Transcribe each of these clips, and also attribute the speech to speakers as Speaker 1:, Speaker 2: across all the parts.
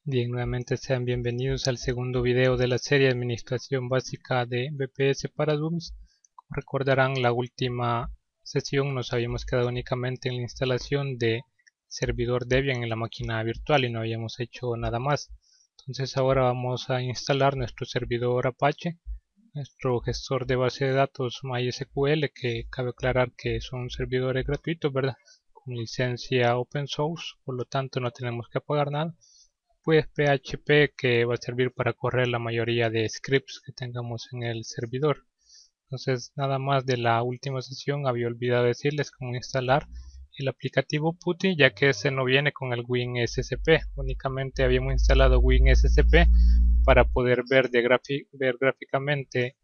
Speaker 1: Bien, nuevamente sean bienvenidos al segundo video de la serie Administración Básica de VPS para Dummies. Como recordarán, la última sesión nos habíamos quedado únicamente en la instalación de servidor Debian en la máquina virtual y no habíamos hecho nada más. Entonces ahora vamos a instalar nuestro servidor Apache, nuestro gestor de base de datos MySQL, que cabe aclarar que son servidores gratuitos, ¿verdad? Con licencia open source, por lo tanto no tenemos que pagar nada. Pues PHP, que va a servir para correr la mayoría de scripts que tengamos en el servidor. Entonces, nada más de la última sesión había olvidado decirles cómo instalar el aplicativo PuTTY, ya que ese no viene con el WinSCP. Únicamente habíamos instalado WinSCP para poder ver gráficamente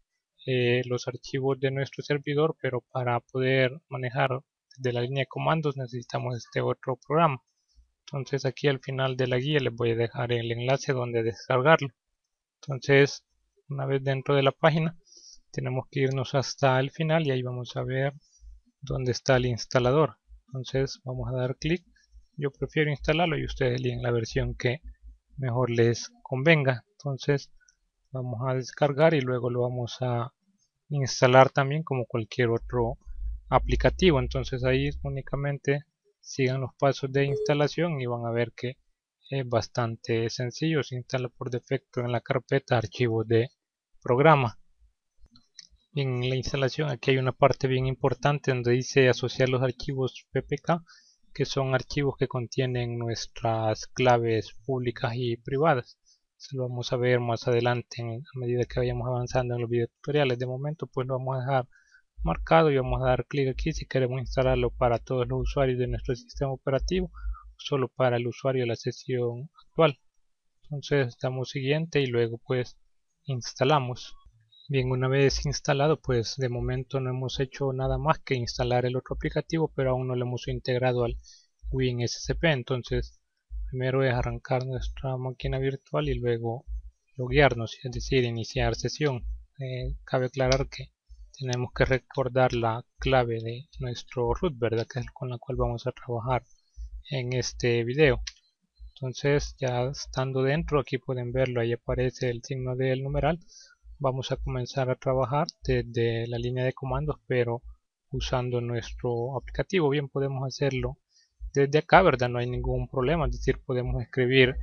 Speaker 1: los archivos de nuestro servidor, pero para poder manejar de la línea de comandos necesitamos este otro programa. Entonces aquí al final de la guía les voy a dejar el enlace donde descargarlo. Entonces, una vez dentro de la página, tenemos que irnos hasta el final y ahí vamos a ver dónde está el instalador. Entonces vamos a dar clic. Yo prefiero instalarlo y ustedes eligen la versión que mejor les convenga. Entonces vamos a descargar y luego lo vamos a instalar también como cualquier otro aplicativo. Entonces ahí únicamente sigan los pasos de instalación y van a ver que es bastante sencillo. Se instala por defecto en la carpeta archivos de programa. En la instalación aquí hay una parte bien importante donde dice asociar los archivos ppk, que son archivos que contienen nuestras claves públicas y privadas. Se lo vamos a ver más adelante a medida que vayamos avanzando en los videos tutoriales. De momento pues lo vamos a dejar marcado y vamos a dar clic aquí si queremos instalarlo para todos los usuarios de nuestro sistema operativo o solo para el usuario de la sesión actual. Entonces damos siguiente y luego pues instalamos. Bien, una vez instalado, pues de momento no hemos hecho nada más que instalar el otro aplicativo, pero aún no lo hemos integrado al WinSCP. Entonces primero es arrancar nuestra máquina virtual y luego loguearnos, es decir, iniciar sesión. Cabe aclarar que tenemos que recordar la clave de nuestro root, ¿verdad? Que es con la cual vamos a trabajar en este video. Entonces ya estando dentro, aquí pueden verlo, ahí aparece el signo del numeral. Vamos a comenzar a trabajar desde la línea de comandos, pero usando nuestro aplicativo. Bien, podemos hacerlo desde acá, ¿verdad? No hay ningún problema, es decir, podemos escribir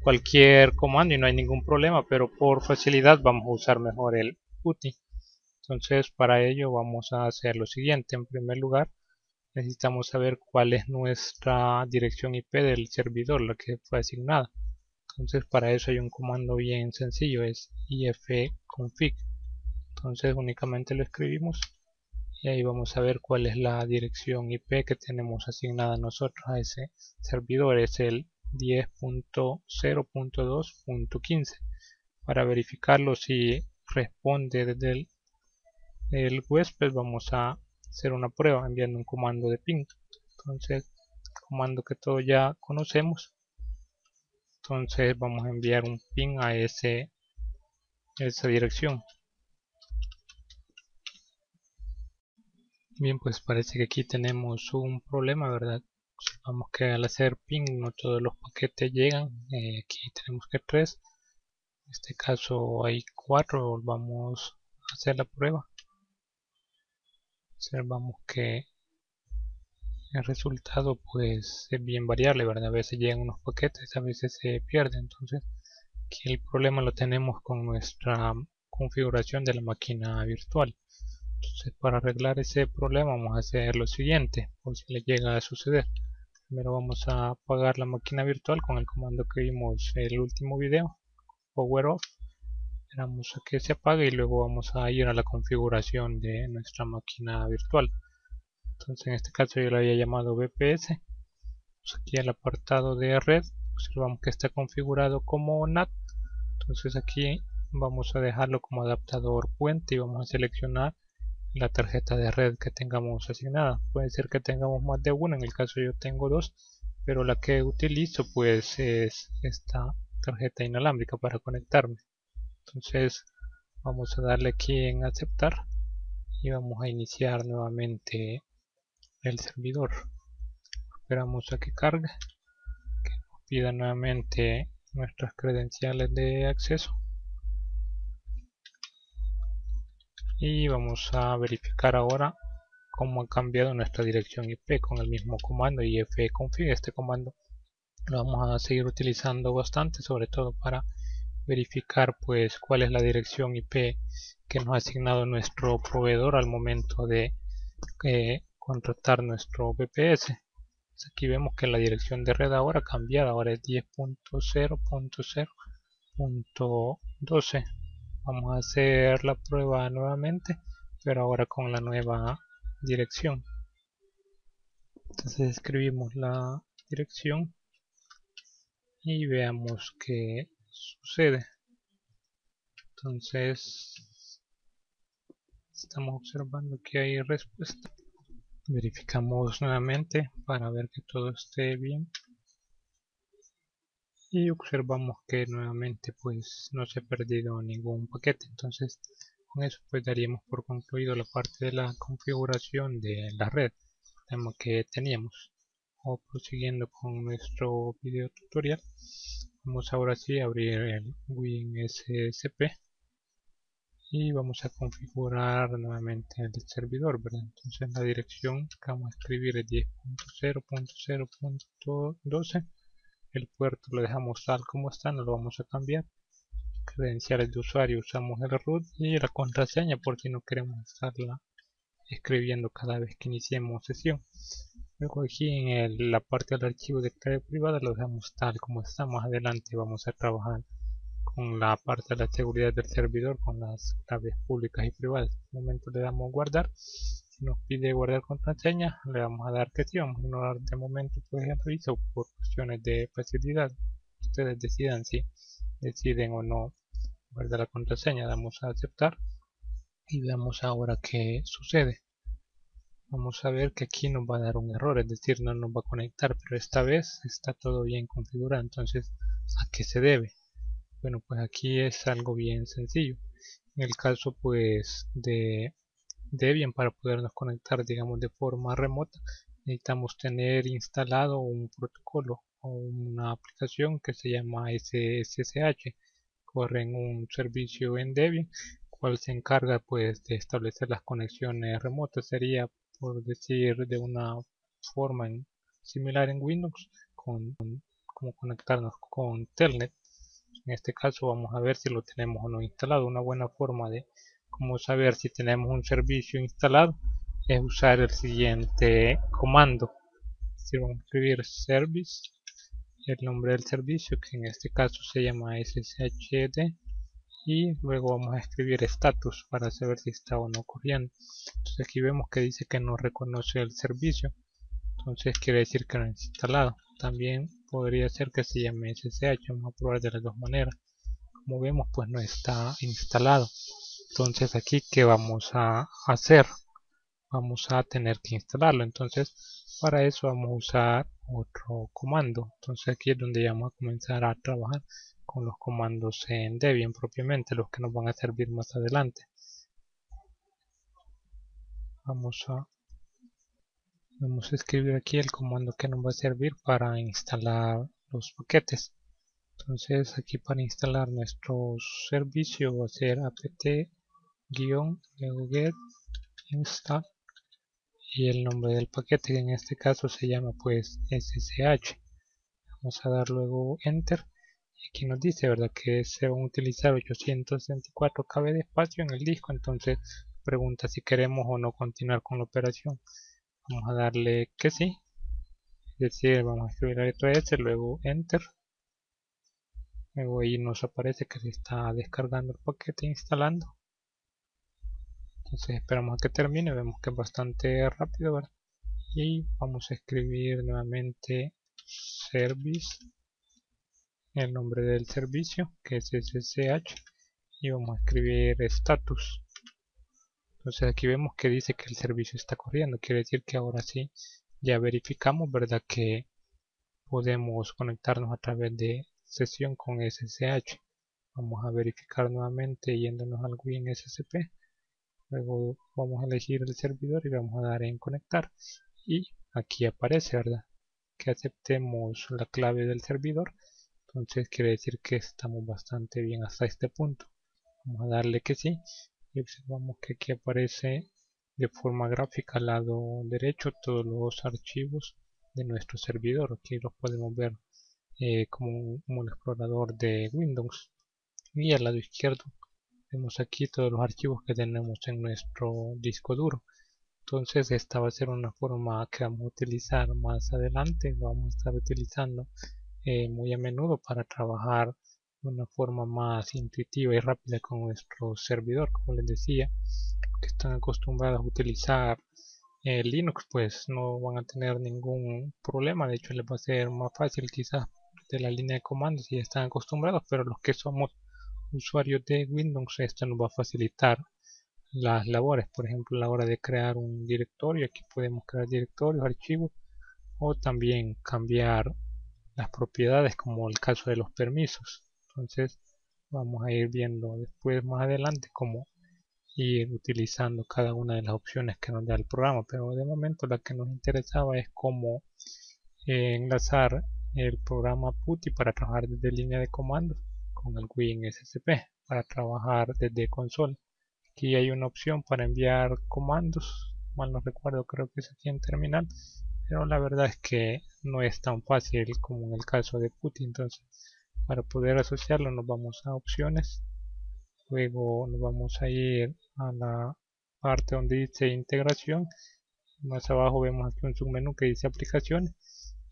Speaker 1: cualquier comando y no hay ningún problema, pero por facilidad vamos a usar mejor el PuTTY. Entonces para ello vamos a hacer lo siguiente. En primer lugar necesitamos saber cuál es nuestra dirección IP del servidor, la que fue asignada. Entonces para eso hay un comando bien sencillo, es ifconfig. Entonces únicamente lo escribimos y ahí vamos a ver cuál es la dirección IP que tenemos asignada nosotros a ese servidor. Es el 10.0.2.15. Para verificarlo si responde desde el huésped vamos a hacer una prueba enviando un comando de ping. Entonces comando que todos ya conocemos. Entonces vamos a enviar un ping a esa dirección. Bien, pues parece que aquí tenemos un problema, ¿verdad? Observamos que al hacer ping no todos los paquetes llegan. Aquí tenemos que 3. En este caso hay 4. Vamos a hacer la prueba. Observamos que el resultado pues es bien variable, ¿verdad? A veces llegan unos paquetes, a veces se pierden. Entonces aquí el problema lo tenemos con nuestra configuración de la máquina virtual. Entonces para arreglar ese problema vamos a hacer lo siguiente, por si le llega a suceder. Primero vamos a apagar la máquina virtual con el comando que vimos en el último video, power off. Esperamos a que se apague y luego vamos a ir a la configuración de nuestra máquina virtual. Entonces en este caso yo lo había llamado VPS. Aquí al apartado de red observamos que está configurado como NAT. Entonces aquí vamos a dejarlo como adaptador puente y vamos a seleccionar la tarjeta de red que tengamos asignada. Puede ser que tengamos más de una, en el caso yo tengo 2, pero la que utilizo pues es esta tarjeta inalámbrica para conectarme. Entonces vamos a darle aquí en aceptar y vamos a iniciar nuevamente el servidor. Esperamos a que cargue, que nos pida nuevamente nuestras credenciales de acceso y vamos a verificar ahora cómo ha cambiado nuestra dirección IP con el mismo comando ifconfig. Este comando lo vamos a seguir utilizando bastante, sobre todo para verificar pues cuál es la dirección IP que nos ha asignado nuestro proveedor al momento de contratar nuestro VPS. Aquí vemos que la dirección de red ahora ha cambiado, ahora es 10.0.0.12. Vamos a hacer la prueba nuevamente, pero ahora con la nueva dirección. Entonces escribimos la dirección y veamos qué sucede. Entonces estamos observando que hay respuesta. Verificamos nuevamente para ver que todo esté bien y observamos que nuevamente pues no se ha perdido ningún paquete. Entonces con eso pues daríamos por concluido la parte de la configuración de la red, tema que teníamos. O prosiguiendo con nuestro video tutorial, vamos ahora sí a abrir el WinSCP y vamos a configurar nuevamente el servidor, ¿verdad? Entonces la dirección que vamos a escribir es 10.0.0.12. el puerto lo dejamos tal como está, no lo vamos a cambiar. Credenciales de usuario usamos el root y la contraseña por si no queremos estarla escribiendo cada vez que iniciemos sesión. Luego aquí en la parte del archivo de clave privada lo dejamos tal como está. Más adelante vamos a trabajar con la parte de la seguridad del servidor con las claves públicas y privadas. En este momento le damos guardar. Si nos pide guardar contraseña, le vamos a dar que sí. Vamos a ignorar de momento pues el aviso por cuestiones de facilidad. Ustedes decidan si deciden o no guardar la contraseña. Damos a aceptar y veamos ahora qué sucede. Vamos a ver que aquí nos va a dar un error, es decir, no nos va a conectar, pero esta vez está todo bien configurado. Entonces, ¿a qué se debe? Bueno, pues aquí es algo bien sencillo. En el caso pues de Debian, para podernos conectar digamos de forma remota, necesitamos tener instalado un protocolo o una aplicación que se llama SSH. Corre en un servicio en Debian, cual se encarga pues de establecer las conexiones remotas. Sería, por decir de una forma similar en Windows, como conectarnos con Telnet. En este caso vamos a ver si lo tenemos o no instalado. Una buena forma de cómo saber si tenemos un servicio instalado es usar el siguiente comando. Si vamos a escribir service, el nombre del servicio, que en este caso se llama sshd, y luego vamos a escribir status para saber si está o no corriendo. Entonces aquí vemos que dice que no reconoce el servicio, entonces quiere decir que no es instalado. También podría ser que se llame SSH, vamos a probar de las dos maneras. Como vemos pues no está instalado. Entonces aquí ¿qué vamos a hacer? Vamos a tener que instalarlo. Entonces para eso vamos a usar otro comando. Entonces aquí es donde vamos a comenzar a trabajar con los comandos en Debian propiamente, los que nos van a servir más adelante. Vamos a escribir aquí el comando que nos va a servir para instalar los paquetes. Entonces aquí para instalar nuestro servicio va a ser apt-get install y el nombre del paquete, que en este caso se llama pues ssh. Vamos a dar luego enter y aquí nos dice, ¿verdad?, que se van a utilizar 864 KB de espacio en el disco. Entonces pregunta si queremos o no continuar con la operación. Vamos a darle que sí, es decir, vamos a escribir la letra S, luego enter. Luego ahí nos aparece que se está descargando el paquete e instalando. Entonces esperamos a que termine, vemos que es bastante rápido, ¿verdad? Y vamos a escribir nuevamente service, el nombre del servicio que es SSH, y vamos a escribir status. Entonces aquí vemos que dice que el servicio está corriendo, quiere decir que ahora sí ya verificamos, ¿verdad?, que podemos conectarnos a través de sesión con SSH. Vamos a verificar nuevamente yéndonos al WinSCP. Luego vamos a elegir el servidor y vamos a dar en conectar. Y aquí aparece, ¿verdad?, que aceptemos la clave del servidor. Entonces quiere decir que estamos bastante bien hasta este punto. Vamos a darle que sí y observamos que aquí aparece de forma gráfica al lado derecho todos los archivos de nuestro servidor. Aquí los podemos ver como un explorador de Windows, y al lado izquierdo vemos aquí todos los archivos que tenemos en nuestro disco duro. Entonces esta va a ser una forma que vamos a utilizar más adelante, lo vamos a estar utilizando muy a menudo para trabajar de una forma más intuitiva y rápida con nuestro servidor. Como les decía, que están acostumbrados a utilizar Linux, pues no van a tener ningún problema. De hecho, les va a ser más fácil quizás de la línea de comandos si están acostumbrados, pero los que somos usuarios de Windows, esto nos va a facilitar las labores. Por ejemplo, a la hora de crear un directorio, aquí podemos crear directorios, archivos, o también cambiar las propiedades, como el caso de los permisos. Entonces vamos a ir viendo después más adelante cómo ir utilizando cada una de las opciones que nos da el programa, pero de momento la que nos interesaba es cómo enlazar el programa PuTTY para trabajar desde línea de comandos con el WinSCP para trabajar desde consola. Aquí hay una opción para enviar comandos, mal no recuerdo, creo que es aquí en terminal, pero la verdad es que no es tan fácil como en el caso de PuTTY. Entonces, para poder asociarlo nos vamos a opciones, luego nos vamos a ir a la parte donde dice integración, más abajo vemos aquí un submenú que dice aplicaciones,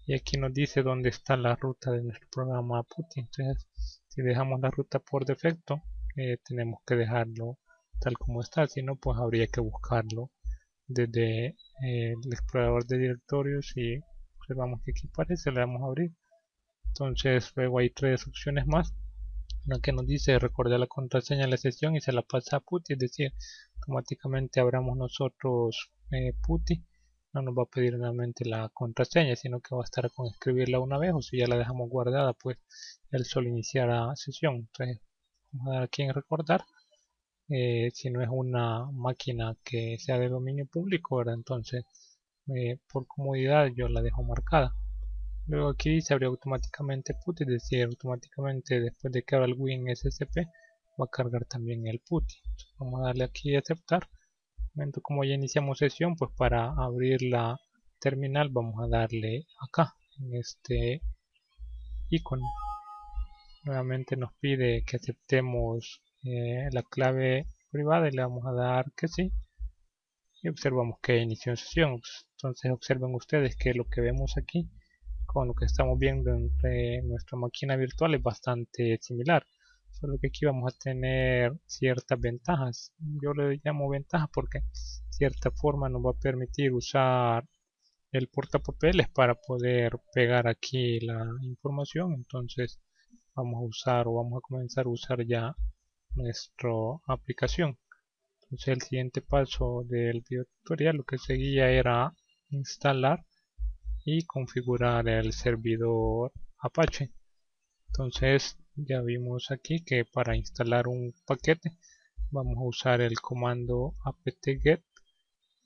Speaker 1: y aquí nos dice dónde está la ruta de nuestro programa PuTTY. Entonces, si dejamos la ruta por defecto, tenemos que dejarlo tal como está, si no, pues habría que buscarlo desde el explorador de directorios, y observamos que aquí aparece, le damos a abrir. Entonces luego hay tres opciones más, la que nos dice recordar la contraseña de la sesión y se la pasa a PuTTY, es decir, automáticamente abramos nosotros PuTTY, no nos va a pedir nuevamente la contraseña, sino que va a estar con escribirla una vez, o si ya la dejamos guardada, pues él solo iniciará sesión. Entonces vamos a dar aquí en recordar. Si no es una máquina que sea de dominio público, ¿verdad? Entonces por comodidad yo la dejo marcada. Luego aquí se abre automáticamente PuTTY, es decir, automáticamente después de que abra el WinSCP va a cargar también el PuTTY. Entonces, vamos a darle aquí a aceptar. Momento como ya iniciamos sesión, pues para abrir la terminal vamos a darle acá en este icono. Nuevamente nos pide que aceptemos la clave privada y le vamos a dar que sí, y observamos que inició sesión. Entonces observen ustedes que lo que vemos aquí con lo que estamos viendo entre nuestra máquina virtual es bastante similar, solo que aquí vamos a tener ciertas ventajas. Yo le llamo ventajas porque de cierta forma nos va a permitir usar el portapapeles para poder pegar aquí la información. Entonces vamos a usar, o vamos a comenzar a usar ya nuestra aplicación. Entonces el siguiente paso del video tutorial lo que seguía era instalar y configurar el servidor Apache. Entonces ya vimos aquí que para instalar un paquete vamos a usar el comando apt-get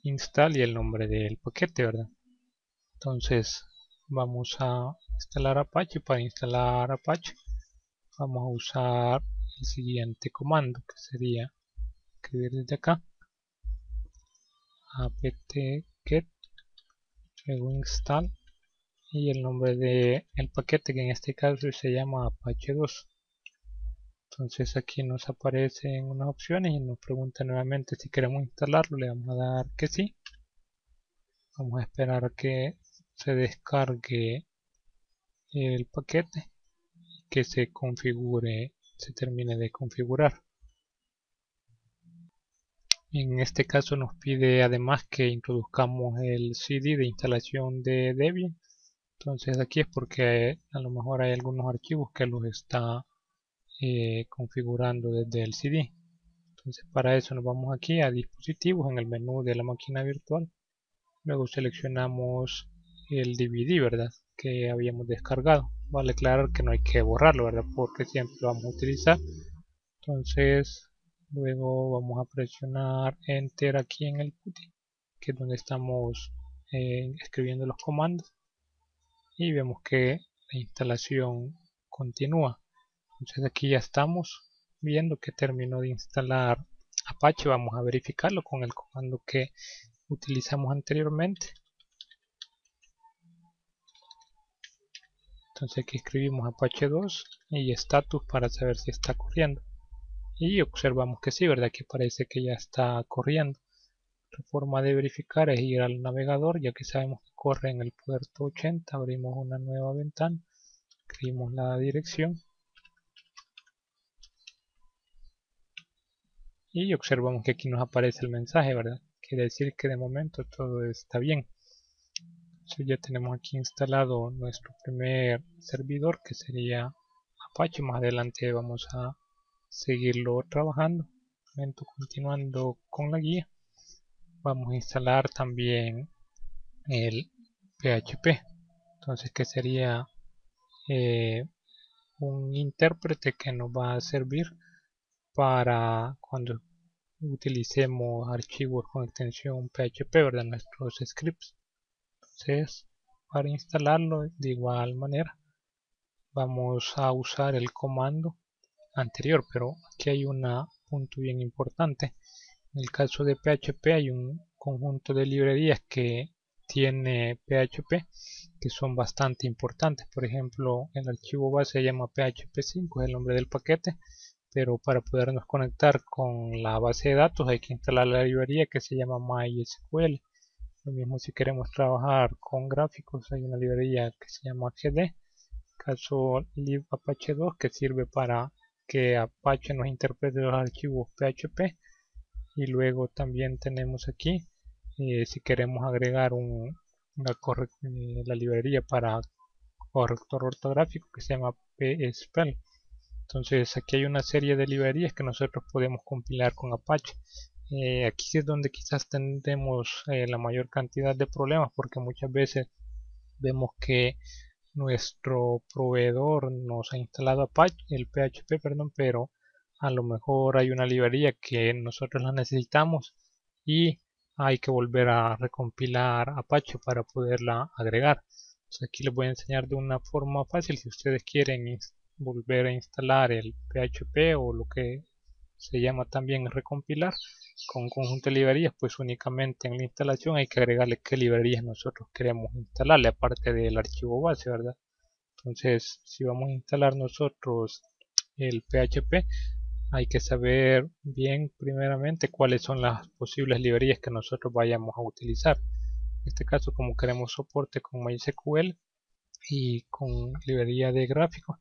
Speaker 1: install y el nombre del paquete, ¿verdad? Entonces vamos a instalar Apache. Para instalar Apache vamos a usar el siguiente comando, que sería escribir desde acá apt-get, luego install y el nombre del paquete, que en este caso se llama Apache 2. Entonces aquí nos aparecen unas opciones y nos pregunta nuevamente si queremos instalarlo. Le vamos a dar que sí. Vamos a esperar a que se descargue el paquete y que se configure, se termine de configurar. En este caso nos pide además que introduzcamos el CD de instalación de Debian. Entonces aquí es porque a lo mejor hay algunos archivos que los está configurando desde el CD. Entonces para eso nos vamos aquí a dispositivos en el menú de la máquina virtual. Luego seleccionamos el DVD, ¿verdad?, que habíamos descargado. Vale aclarar que no hay que borrarlo, ¿verdad?, porque siempre lo vamos a utilizar. Entonces luego vamos a presionar Enter aquí en el PuTTY, que es donde estamos escribiendo los comandos, y vemos que la instalación continúa. Entonces aquí ya estamos viendo que terminó de instalar Apache. Vamos a verificarlo con el comando que utilizamos anteriormente. Entonces aquí escribimos Apache 2 y status para saber si está corriendo. Y observamos que sí, ¿verdad? Que parece que ya está corriendo. Otra forma de verificar es ir al navegador, ya que sabemos que corre en el puerto 80. Abrimos una nueva ventana, escribimos la dirección y observamos que aquí nos aparece el mensaje, ¿verdad? Quiere decir que de momento todo está bien. Entonces ya tenemos aquí instalado nuestro primer servidor, que sería Apache. Más adelante vamos a seguirlo trabajando. Continuando con la guía, vamos a instalar también el PHP. Entonces, que sería un intérprete que nos va a servir para cuando utilicemos archivos con extensión PHP, ¿verdad? Nuestros scripts. Entonces, para instalarlo de igual manera vamos a usar el comando anterior, pero aquí hay un punto bien importante. En el caso de PHP hay un conjunto de librerías que tiene PHP que son bastante importantes. Por ejemplo, el archivo base se llama PHP5, es el nombre del paquete, pero para podernos conectar con la base de datos hay que instalar la librería que se llama MySQL. Lo mismo si queremos trabajar con gráficos, hay una librería que se llama GD, caso libapache 2, que sirve para que Apache nos interprete los archivos PHP. Y luego también tenemos aquí, si queremos agregar la librería para corrector ortográfico que se llama pspell. Entonces aquí hay una serie de librerías que nosotros podemos compilar con Apache. Aquí es donde quizás tendremos la mayor cantidad de problemas, porque muchas veces vemos que nuestro proveedor nos ha instalado Apache, el PHP, perdón, pero a lo mejor hay una librería que nosotros la necesitamos y hay que volver a recompilar Apache para poderla agregar. Entonces aquí les voy a enseñar de una forma fácil. Si ustedes quieren volver a instalar el PHP o lo que se llama también recompilar con un conjunto de librerías, pues únicamente en la instalación hay que agregarle qué librerías nosotros queremos instalarle aparte del archivo base, ¿verdad? Entonces, si vamos a instalar nosotros el PHP, hay que saber bien primeramente cuáles son las posibles librerías que nosotros vayamos a utilizar. En este caso, como queremos soporte con MySQL y con librería de gráficos,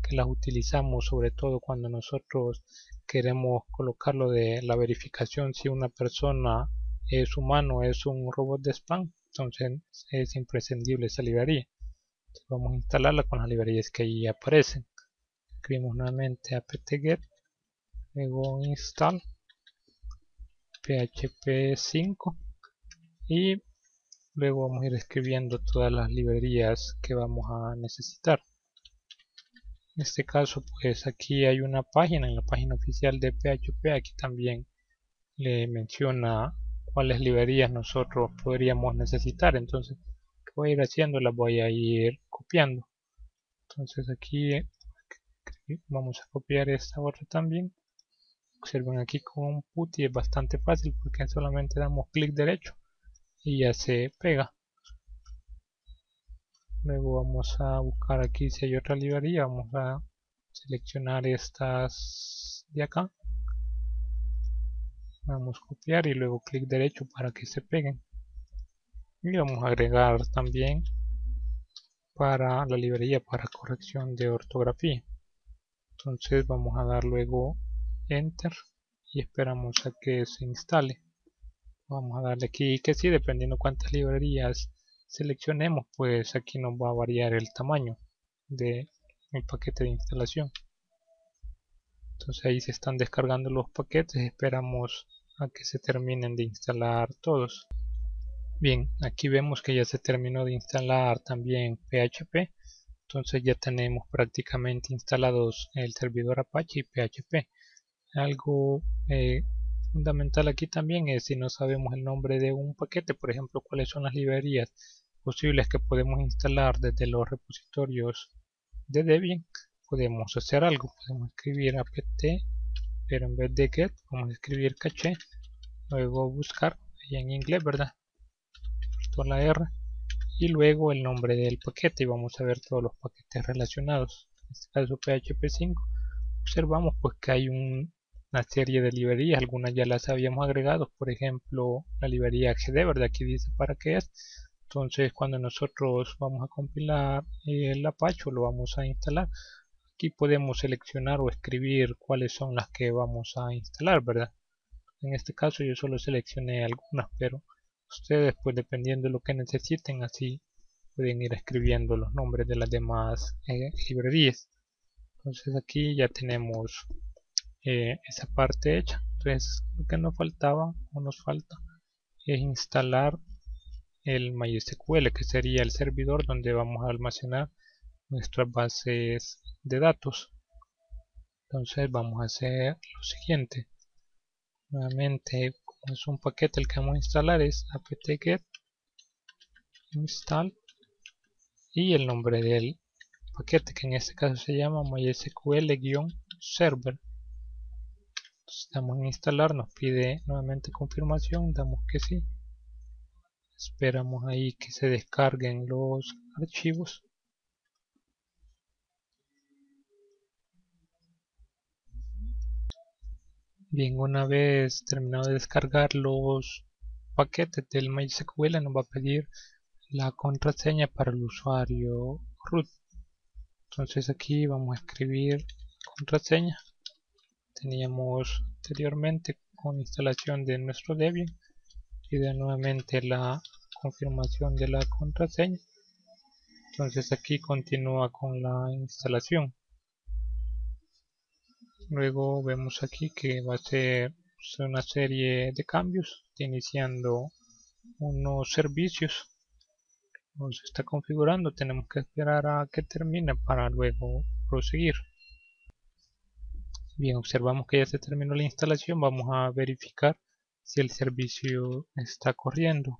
Speaker 1: que las utilizamos sobre todo cuando nosotros queremos colocarlo de la verificación si una persona es humano o es un robot de spam. Entonces es imprescindible esa librería. Entonces vamos a instalarla con las librerías que ahí aparecen. Escribimos nuevamente apt-get, luego install php5 y luego vamos a ir escribiendo todas las librerías que vamos a necesitar. En este caso, pues aquí hay una página, en la página oficial de PHP, aquí también le menciona cuáles librerías nosotros podríamos necesitar. Entonces, ¿qué voy a ir haciendo? Las voy a ir copiando. Entonces aquí vamos a copiar esta otra también. Observen aquí con un putty es bastante fácil porque solamente damos clic derecho y ya se pega. Luego vamos a buscar aquí si hay otra librería, vamos a seleccionar estas de acá, vamos a copiar y luego clic derecho para que se peguen, y vamos a agregar también para la librería para corrección de ortografía. Entonces vamos a dar luego enter y esperamos a que se instale. Vamos a darle aquí que sí, dependiendo cuántas librerías seleccionemos, pues aquí nos va a variar el tamaño del paquete de instalación. Entonces ahí se están descargando los paquetes, esperamos a que se terminen de instalar todos. Bien, aquí vemos que ya se terminó de instalar también PHP, entonces ya tenemos prácticamente instalados el servidor Apache y PHP. Algo fundamental aquí también es si no sabemos el nombre de un paquete, por ejemplo, cuáles son las librerías posibles que podemos instalar desde los repositorios de Debian, podemos hacer algo. Podemos escribir apt, pero en vez de get vamos a escribir caché, luego buscar ahí en inglés, ¿verdad? Por la R, y luego el nombre del paquete, y vamos a ver todos los paquetes relacionados. En este caso PHP 5. Observamos pues que hay una serie de librerías, algunas ya las habíamos agregado, por ejemplo la librería GD, ¿verdad? Aquí dice para qué es. Entonces cuando nosotros vamos a compilar el Apache o lo vamos a instalar, aquí podemos seleccionar o escribir cuáles son las que vamos a instalar, ¿verdad? En este caso yo solo seleccioné algunas, pero ustedes pues dependiendo de lo que necesiten, así pueden ir escribiendo los nombres de las demás librerías. Entonces aquí ya tenemos esa parte hecha. Entonces lo que nos faltaba o nos falta es instalar el MySQL, que sería el servidor donde vamos a almacenar nuestras bases de datos. Entonces vamos a hacer lo siguiente. Nuevamente, como es un paquete el que vamos a instalar, es apt-get install y el nombre del paquete, que en este caso se llama MySQL-server. Damos en instalar, nos pide nuevamente confirmación, damos que sí, esperamos ahí que se descarguen los archivos. Bien, una vez terminado de descargar los paquetes del MySQL, nos va a pedir la contraseña para el usuario root. Entonces aquí vamos a escribir contraseña. Teníamos anteriormente con instalación de nuestro Debian, y de nuevamente la confirmación de la contraseña. Entonces aquí continúa con la instalación. Luego vemos aquí que va a ser una serie de cambios, iniciando unos servicios. Nos está configurando, tenemos que esperar a que termine para luego proseguir. Bien, observamos que ya se terminó la instalación. Vamos a verificar si el servicio está corriendo.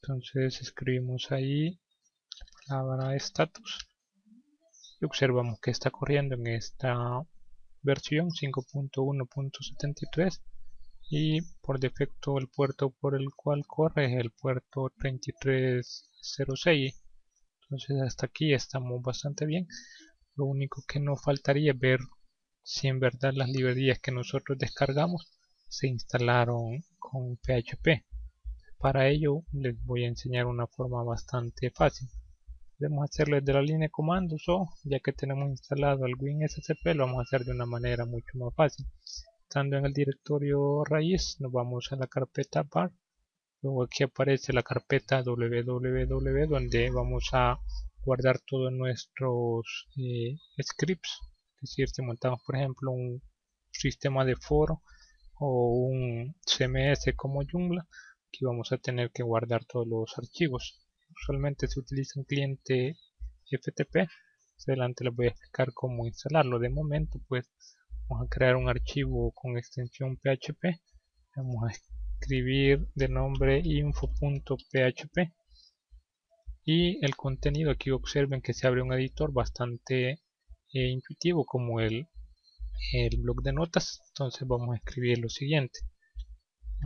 Speaker 1: Entonces escribimos ahí la palabra status y observamos que está corriendo en esta versión 5.1.73 y por defecto el puerto por el cual corre es el puerto 3306. Entonces hasta aquí estamos bastante bien. Lo único que nos faltaría es ver si en verdad las librerías que nosotros descargamos se instalaron con PHP. Para ello les voy a enseñar una forma bastante fácil. Podemos hacerlo desde la línea de comandos, o ya que tenemos instalado el WinSCP, lo vamos a hacer de una manera mucho más fácil. Estando en el directorio raíz, nos vamos a la carpeta var. Luego aquí aparece la carpeta www, donde vamos a guardar todos nuestros scripts. Es decir, si montamos por ejemplo un sistema de foro o un CMS como Joomla, aquí vamos a tener que guardar todos los archivos. Usualmente se utiliza un cliente FTP. Más adelante les voy a explicar cómo instalarlo. De momento pues vamos a crear un archivo con extensión PHP. Vamos a escribir de nombre info.php y el contenido. Aquí observen que se abre un editor bastante intuitivo como el bloc de notas. Entonces vamos a escribir lo siguiente: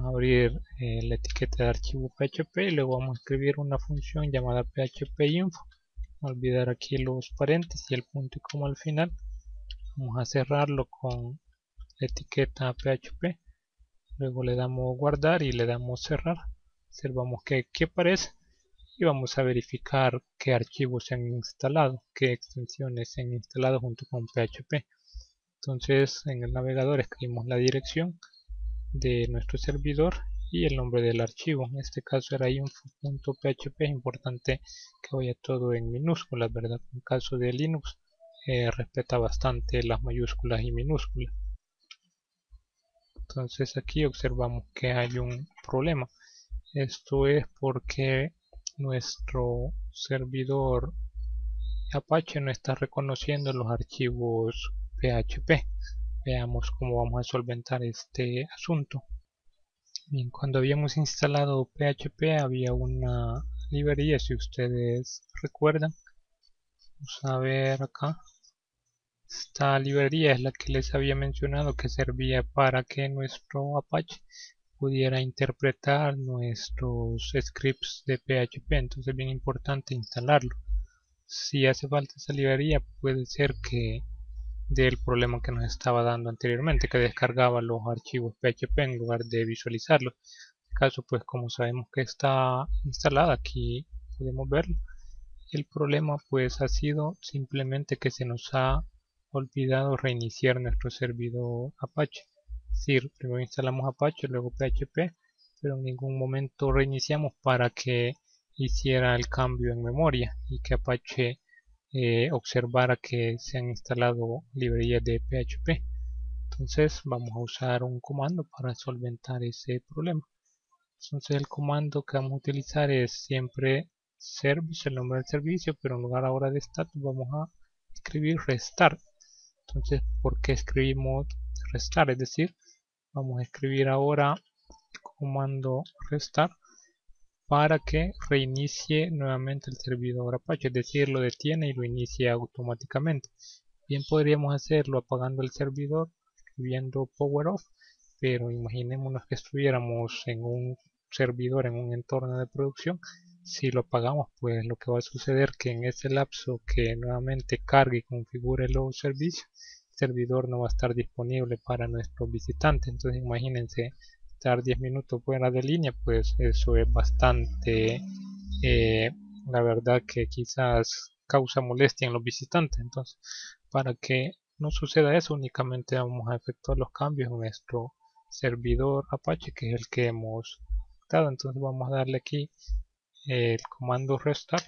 Speaker 1: abrir la etiqueta de archivo PHP y luego vamos a escribir una función llamada php-info. No olvidar aquí los paréntesis y el punto y coma al final. Vamos a cerrarlo con la etiqueta PHP, luego le damos guardar y le damos cerrar. Observamos que aquí aparece y vamos a verificar qué archivos se han instalado, qué extensiones se han instalado junto con PHP. Entonces en el navegador escribimos la dirección de nuestro servidor y el nombre del archivo. En este caso era info.php. Es importante que vaya todo en minúsculas, ¿verdad? En caso de Linux respeta bastante las mayúsculas y minúsculas. Entonces aquí observamos que hay un problema. Esto es porque nuestro servidor Apache no está reconociendo los archivos PHP. Veamos cómo vamos a solventar este asunto. Bien, cuando habíamos instalado PHP había una librería, si ustedes recuerdan. Vamos a ver acá. Esta librería es la que les había mencionado que servía para que nuestro Apache pudiera interpretar nuestros scripts de PHP. Entonces es bien importante instalarlo. Si hace falta esa librería, puede ser que del problema que nos estaba dando anteriormente, que descargaba los archivos PHP en lugar de visualizarlos. En este caso, pues como sabemos que está instalada, aquí podemos verlo. El problema pues ha sido simplemente que se nos ha olvidado reiniciar nuestro servidor Apache. Es decir, primero instalamos Apache, luego PHP, pero en ningún momento reiniciamos para que hiciera el cambio en memoria y que Apache observara que se han instalado librerías de PHP. Entonces vamos a usar un comando para solventar ese problema. Entonces el comando que vamos a utilizar es siempre service, el nombre del servicio, pero en lugar ahora de status vamos a escribir restart. Entonces, ¿por qué escribimos restart? Es decir, vamos a escribir ahora el comando restart para que reinicie nuevamente el servidor Apache, es decir, lo detiene y lo inicia automáticamente. Bien podríamos hacerlo apagando el servidor, escribiendo power off, pero imaginémonos que estuviéramos en un servidor, en un entorno de producción. Si lo apagamos, pues lo que va a suceder que en ese lapso que nuevamente cargue y configure los servicios, el servidor no va a estar disponible para nuestros visitantes. Entonces imagínense estar 10 minutos fuera de línea, pues eso es bastante, la verdad que quizás causa molestia en los visitantes. Entonces, para que no suceda eso, únicamente vamos a efectuar los cambios en nuestro servidor Apache, que es el que hemos dado. Entonces vamos a darle aquí el comando restart.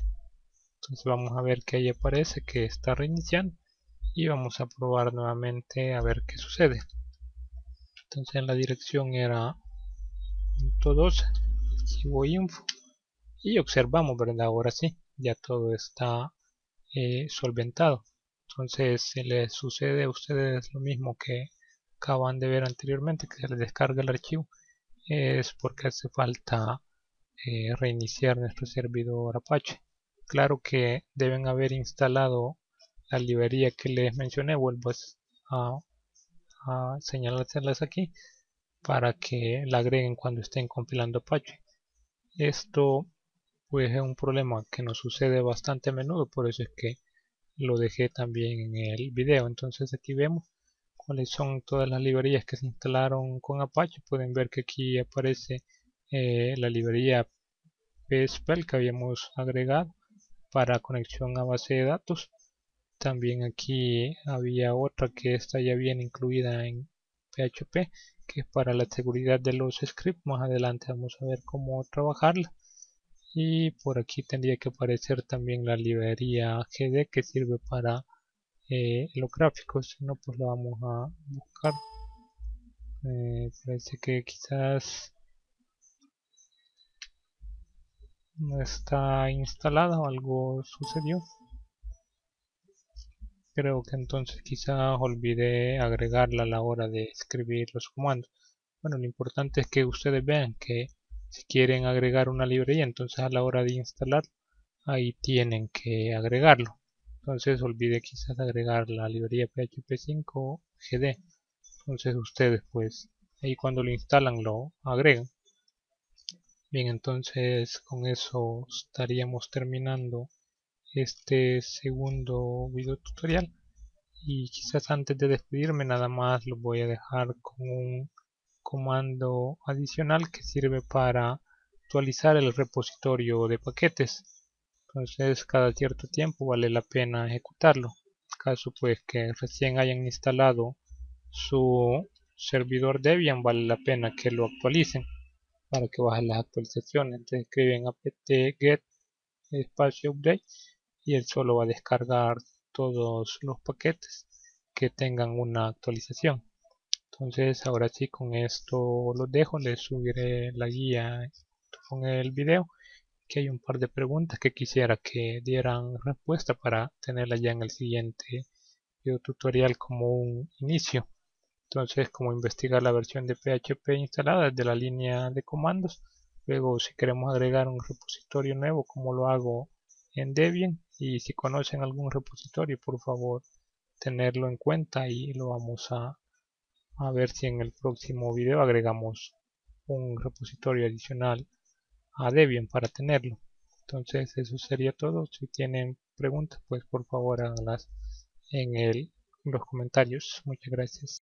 Speaker 1: Entonces vamos a ver que ahí aparece que está reiniciando y vamos a probar nuevamente a ver qué sucede. Entonces en la dirección era .12, archivo info, y observamos, ¿verdad? Ahora sí, ya todo está solventado. Entonces se les sucede a ustedes lo mismo que acaban de ver anteriormente, que se les descarga el archivo, es porque hace falta reiniciar nuestro servidor Apache. Claro que deben haber instalado la librería que les mencioné, vuelvo a señalárselas aquí para que la agreguen cuando estén compilando Apache. Esto pues es un problema que nos sucede bastante a menudo, por eso es que lo dejé también en el video. Entonces aquí vemos cuáles son todas las librerías que se instalaron con Apache. Pueden ver que aquí aparece la librería PSPL que habíamos agregado para conexión a base de datos. También aquí había otra que está ya bien incluida en PHP, que es para la seguridad de los scripts. Más adelante vamos a ver cómo trabajarla. Y por aquí tendría que aparecer también la librería GD que sirve para los gráficos. Si no, pues lo vamos a buscar. Parece que quizás no está instalada o algo sucedió. Creo que entonces quizás olvidé agregarla a la hora de escribir los comandos. Bueno, lo importante es que ustedes vean que si quieren agregar una librería, entonces a la hora de instalar, ahí tienen que agregarlo. Entonces olvidé quizás agregar la librería PHP 5 GD. Entonces ustedes pues ahí cuando lo instalan lo agregan. Bien, entonces con eso estaríamos terminando este segundo video tutorial. Y quizás antes de despedirme nada más lo voy a dejar con un comando adicional que sirve para actualizar el repositorio de paquetes. Entonces cada cierto tiempo vale la pena ejecutarlo. En caso pues que recién hayan instalado su servidor Debian, vale la pena que lo actualicen para que bajen las actualizaciones. Entonces escriben apt-get espacio update y él solo va a descargar todos los paquetes que tengan una actualización. Entonces ahora sí, con esto los dejo, les subiré la guía con el video, que hay un par de preguntas que quisiera que dieran respuesta para tenerla ya en el siguiente video tutorial como un inicio. Entonces, como investigar la versión de PHP instalada desde la línea de comandos, Luego, si queremos agregar un repositorio nuevo, como lo hago en Debian, y si conocen algún repositorio, por favor tenerlo en cuenta, y lo vamos a ver si en el próximo video agregamos un repositorio adicional a Debian para tenerlo. Entonces eso sería todo. Si tienen preguntas, pues por favor háganlas en los comentarios. Muchas gracias.